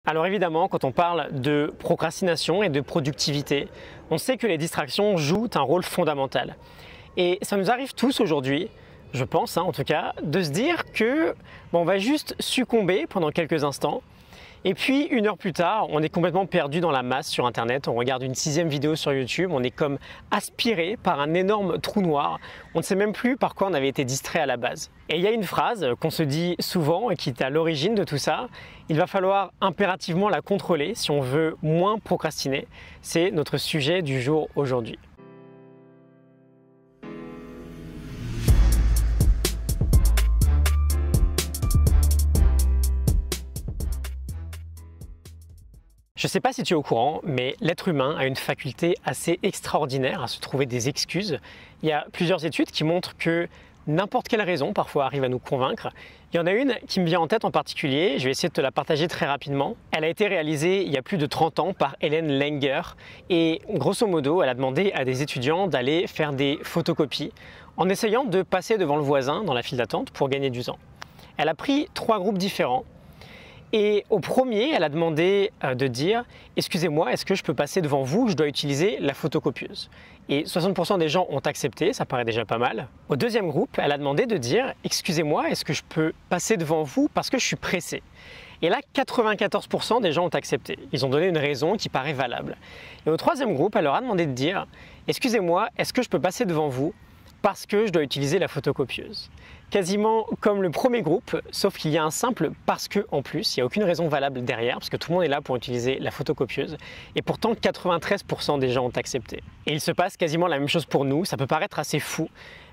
Alors évidemment, quand on parle de procrastination et de productivité, on sait que les distractions jouent un rôle fondamental. Et ça nous arrive tous aujourd'hui, je pense en tout cas, de se dire que on va juste succomber pendant quelques instants. Et puis, une heure plus tard, on est complètement perdu dans la masse sur Internet. On regarde une 6e vidéo sur YouTube, on est comme aspiré par un énorme trou noir. On ne sait même plus par quoi on avait été distrait à la base. Et il y a une phrase qu'on se dit souvent et qui est à l'origine de tout ça. Il va falloir impérativement la contrôler si on veut moins procrastiner. C'est notre sujet du jour aujourd'hui. Je ne sais pas si tu es au courant, mais l'être humain a une faculté assez extraordinaire à se trouver des excuses. Il y a plusieurs études qui montrent que n'importe quelle raison parfois arrive à nous convaincre. Il y en a une qui me vient en tête en particulier, je vais essayer de te la partager très rapidement. Elle a été réalisée il y a plus de 30 ans par Ellen Langer et grosso modo, elle a demandé à des étudiants d'aller faire des photocopies en essayant de passer devant le voisin dans la file d'attente pour gagner du temps. Elle a pris 3 groupes différents. Et au premier, elle a demandé de dire « Excusez-moi, est-ce que je peux passer devant vous? Je dois utiliser la photocopieuse. » Et 60% des gens ont accepté, ça paraît déjà pas mal. Au deuxième groupe, elle a demandé de dire « Excusez-moi, est-ce que je peux passer devant vous parce que je suis pressé ?» Et là, 94% des gens ont accepté. Ils ont donné une raison qui paraît valable. Et au troisième groupe, elle leur a demandé de dire « Excusez-moi, est-ce que je peux passer devant vous parce que je dois utiliser la photocopieuse ?» Quasiment comme le premier groupe, sauf qu'il y a un simple « parce que » en plus, il n'y a aucune raison valable derrière, parce que tout le monde est là pour utiliser la photocopieuse, et pourtant 93% des gens ont accepté. Et il se passe quasiment la même chose pour nous, ça peut paraître assez fou,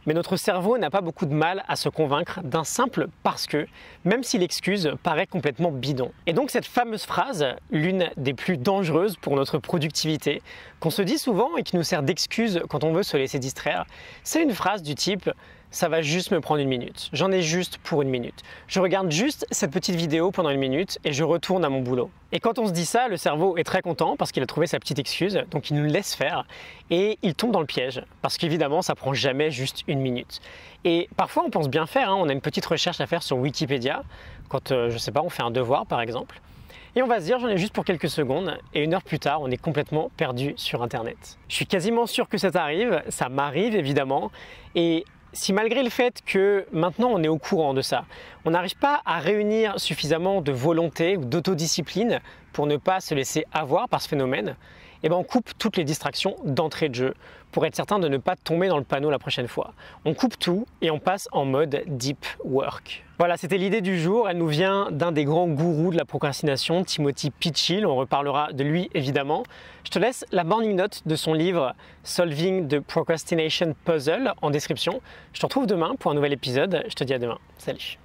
mais notre cerveau n'a pas beaucoup de mal à se convaincre d'un simple « parce que », même si l'excuse paraît complètement bidon. Et donc cette fameuse phrase, l'une des plus dangereuses pour notre productivité, qu'on se dit souvent et qui nous sert d'excuse quand on veut se laisser distraire, c'est une phrase du type « ça va juste me prendre 1 minute, j'en ai juste pour 1 minute. Je regarde juste cette petite vidéo pendant 1 minute et je retourne à mon boulot. » Et quand on se dit ça, le cerveau est très content parce qu'il a trouvé sa petite excuse, donc il nous laisse faire et il tombe dans le piège parce qu'évidemment ça prend jamais juste 1 minute. Et parfois on pense bien faire, on a une petite recherche à faire sur Wikipédia, quand je sais pas, on fait un devoir par exemple. Et on va se dire j'en ai juste pour quelques secondes et 1 heure plus tard on est complètement perdu sur Internet. Je suis quasiment sûr que ça t'arrive, ça m'arrive évidemment, et si malgré le fait que maintenant on est au courant de ça, on n'arrive pas à réunir suffisamment de volonté ou d'autodiscipline pour ne pas se laisser avoir par ce phénomène, eh ben on coupe toutes les distractions d'entrée de jeu pour être certain de ne pas tomber dans le panneau la prochaine fois. On coupe tout et on passe en mode deep work. Voilà, c'était l'idée du jour. Elle nous vient d'un des grands gourous de la procrastination, Timothy Pychyl. On reparlera de lui évidemment. Je te laisse la morning note de son livre Solving the Procrastination Puzzle en description. Je te retrouve demain pour un nouvel épisode. Je te dis à demain. Salut.